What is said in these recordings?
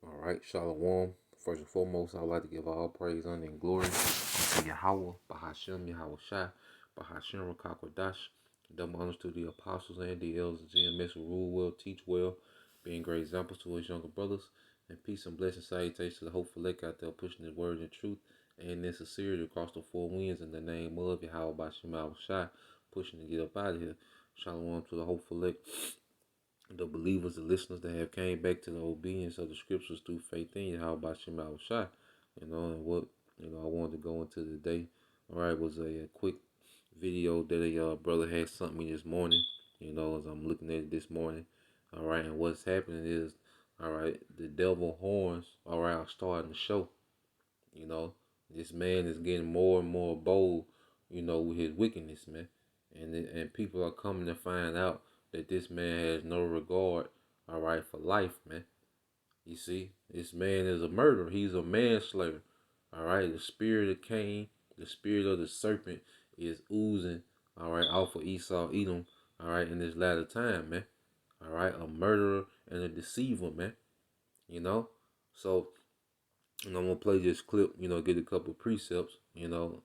All right, Shalom. First and foremost, I'd like to give all praise, honor, and glory to Yahweh, Bahashem, Yahweh Shai, Bahashem, Rakakwadash. Double honors to the apostles and the elders of GMS who rule well, teach well, being great examples to his younger brothers. And peace and blessing salutations to the hopeful lake out there pushing his word and truth and in sincerity across the four winds in the name of Yahweh, Bahashem, Yahweh Shai, pushing to get up out of here. Shalom to the hopeful lake, the believers, the listeners that have came back to the obedience of the scriptures through faith in Yahweh Bashem Shai. And what I wanted to go into today, all right, was a quick video that a brother had sent me this morning, as I'm looking at it this morning. All right, and what's happening is, all right, the devil horns, all right, are starting to show. This man is getting more and more bold, with his wickedness, man. And people are coming to find out that this man has no regard, all right, for life, man. You see, this man is a murderer. He's a manslayer, all right. The spirit of Cain, the spirit of the serpent is oozing, all right, off of Esau, Edom, all right, in this latter time, man. All right, a murderer and a deceiver, man. So, I'm going to play this clip, get a couple of precepts, Lord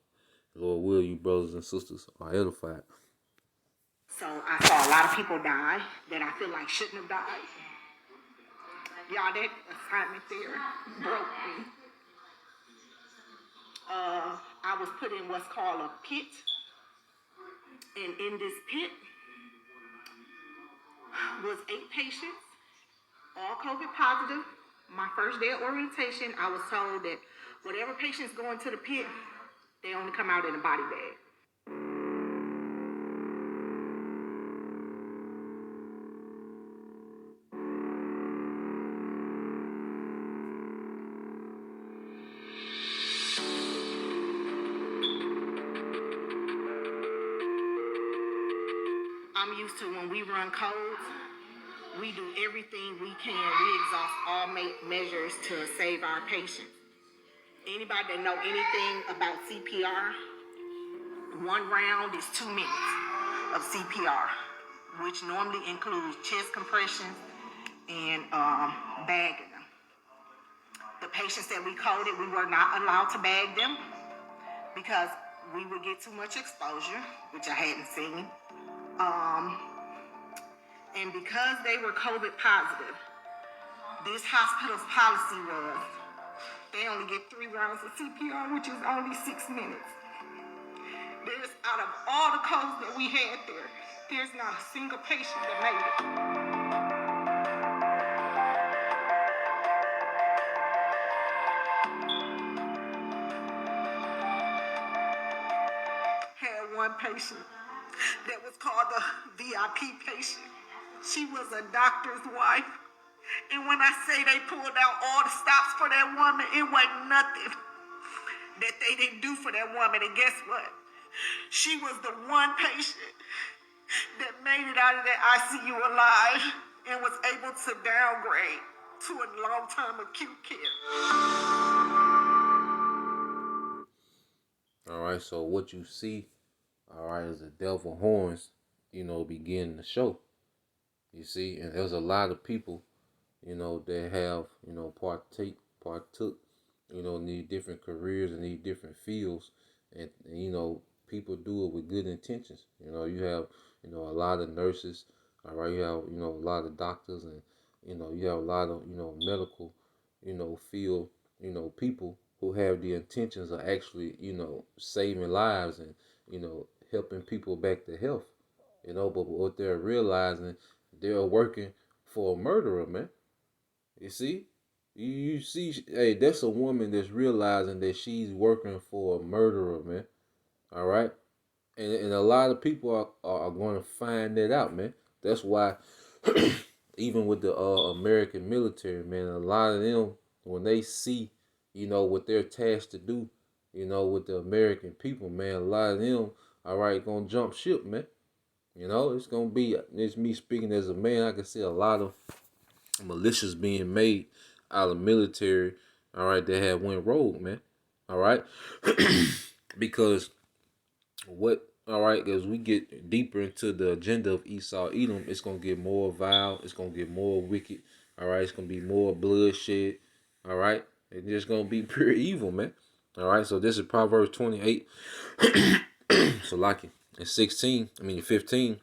will, you brothers and sisters are edified. So I saw a lot of people die that I feel like shouldn't have died. Y'all, that assignment there broke me. I was put in what's called a pit. And in this pit was 8 patients, all COVID positive. My first day of orientation, I was told that whatever patients go into the pit, they only come out in a body bag. I'm used to when we run codes, we do everything we can. We exhaust all measures to save our patients. Anybody that know anything about CPR, 1 round is 2 minutes of CPR, which normally includes chest compressions and bagging them. The patients that we coded, we were not allowed to bag them because we would get too much exposure, which I hadn't seen. And because they were COVID positive, this hospital's policy was they only get 3 rounds of CPR, which is only 6 minutes. There's, out of all the codes that we had there's not a single patient that made it. Had one patient that was called the VIP patient. She was a doctor's wife. And when I say they pulled out all the stops for that woman, it wasn't nothing that they didn't do for that woman. And guess what? She was the one patient that made it out of that ICU alive and was able to downgrade to a long-term acute care. All right, so what you see, all right, is the devil horns, beginning to show. You see, and there's a lot of people, that have, partook, in these different careers and these different fields. And people do it with good intentions. You have, a lot of nurses, all right, you have, a lot of doctors, and, you have a lot of, medical, field, people who have the intentions of actually, saving lives and, helping people back to health. But what they're realizing, they're working for a murderer, man. You see? You see, hey, that's a woman that's realizing that she's working for a murderer, man. All right? And a lot of people are going to find that out, man. That's why, even with the American military, man, a lot of them, when they see, what they're tasked to do, with the American people, man, a lot of them, all right, going to jump ship, man. It's me speaking as a man. I can see a lot of militias being made out of military, all right, that have went rogue, man. All right. Because as we get deeper into the agenda of Esau Edom, it's going to get more vile. It's going to get more wicked. All right, it's gonna be more bloodshed. All right, it's just gonna be pure evil, man. All right, so this is Proverbs 28. So like in 16, I mean 15,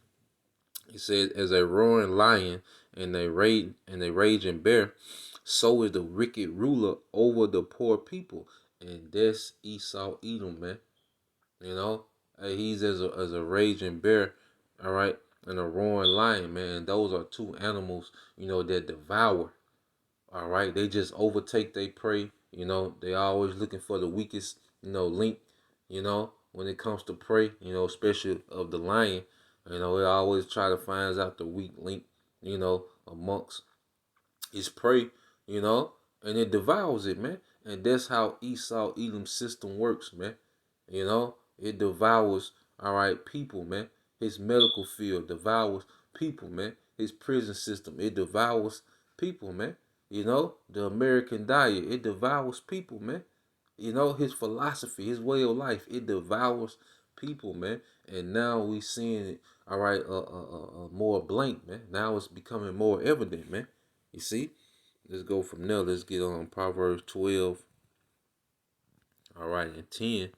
it says, as a roaring lion and a raging bear, so is the wicked ruler over the poor people. And that's Esau Edom, man. You know, he's as a raging bear, all right, and a roaring lion, man. And those are two animals, that devour. All right, they just overtake their prey. They always looking for the weakest, link. When it comes to prey, especially of the lion, they always try to find out the weak link, amongst his prey, you know, and it devours it, man. And that's how Esau Edom's system works, man. It devours, all right, people, man. His medical field devours people, man. His prison system, it devours people, man. The American diet, it devours people, man. His philosophy, his way of life, it devours people, man. And now we seeing it, all right, more blank, man. Now it's becoming more evident, man. You see? Let's go from there. Let's get on Proverbs 12, all right, and 10.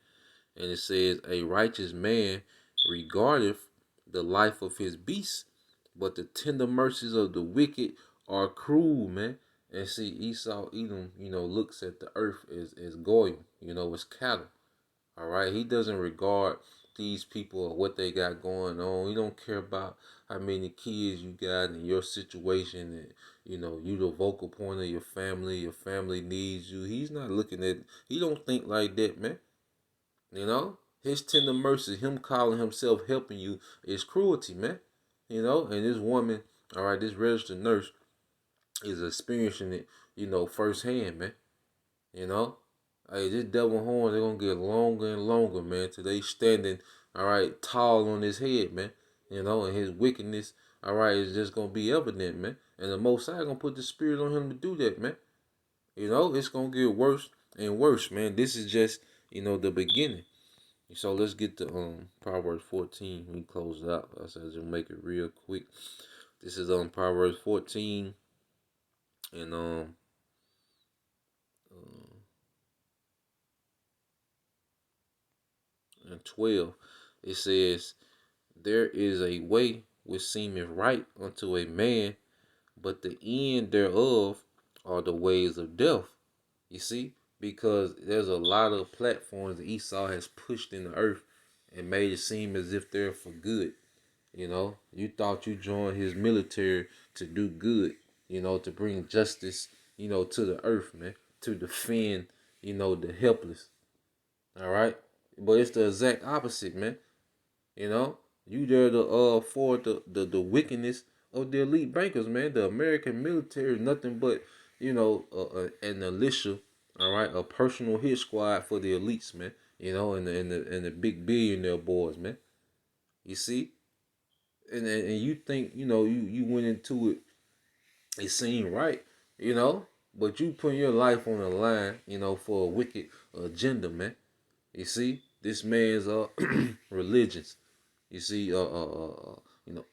And it says, a righteous man regardeth the life of his beast, but the tender mercies of the wicked are cruel, man. And see, Esau Edom, looks at the earth as Goyim, as cattle. All right, he doesn't regard these people or what they got going on. He don't care about how many kids you got in your situation, and you the vocal point of your family. Your family needs you. He's not looking at. He don't think like that, man. His tender mercy, him calling himself helping you, is cruelty, man. And this woman, all right, this registered nurse is experiencing it, firsthand, man. You know, hey, this devil horn, they're gonna get longer and longer, man, till they standing, all right, tall on his head, man. And his wickedness, all right, is just gonna be evident, man. And the Most High gonna put the spirit on him to do that, man. It's gonna get worse and worse, man. This is just, the beginning. So let's get to Proverbs 14. We close it out. I said just make it real quick. This is Proverbs 14 and uh, and 12. It says, there is a way which seemeth right unto a man, but the end thereof are the ways of death. You see? Because there's a lot of platforms that Esau has pushed in the earth and made it seem as if they're for good. You thought you joined his military to do good, to bring justice, to the earth, man, to defend, the helpless. All right? But it's the exact opposite, man. You there to afford the wickedness of the elite bankers, man. The American military is nothing but, an militia, all right, a personal hit squad for the elites, man. And the big billionaire boys, man. You see? And you think, you went into it, it seemed right, but you put your life on the line, for a wicked agenda, man. You see? This man's religions. You see,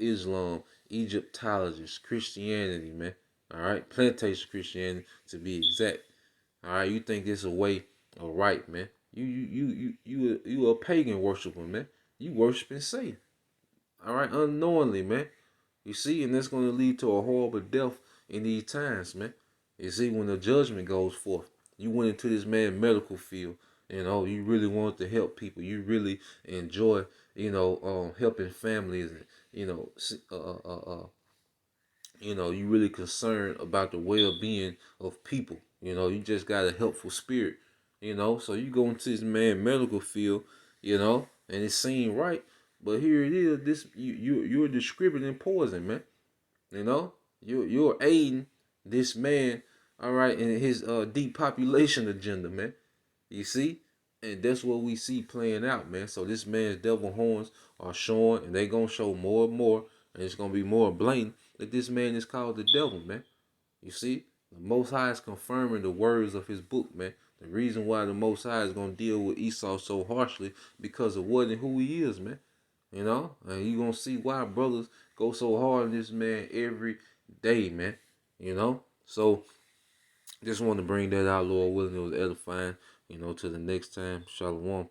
Islam, Egyptologists, Christianity, man. All right, plantation Christianity to be exact. All right, you think this a way of right, man? You a pagan worshiper, man. You worshiping Satan. All right, unknowingly, man. You see, and that's going to lead to a horrible death in these times, man. You see, when the judgment goes forth, you went into this man's medical field. You really want to help people. You really enjoy, helping families, and you really concerned about the well-being of people. You just got a helpful spirit. So you go into this man's medical field, and it seemed right, but here it is. This you're distributing poison, man. You're aiding this man, all right, in his depopulation agenda, man. You see? And that's what we see playing out, man. So this man's devil horns are showing, and they gonna show more and more, and it's gonna be more blatant that this man is called the devil, man. You see? The Most High is confirming the words of his book, man. The reason why the Most High is gonna deal with Esau so harshly because of what and who he is, man. And you gonna see why brothers go so hard on this man every day, man. So just want to bring that out, Lord willing, it was edifying. To the next time. Shalom.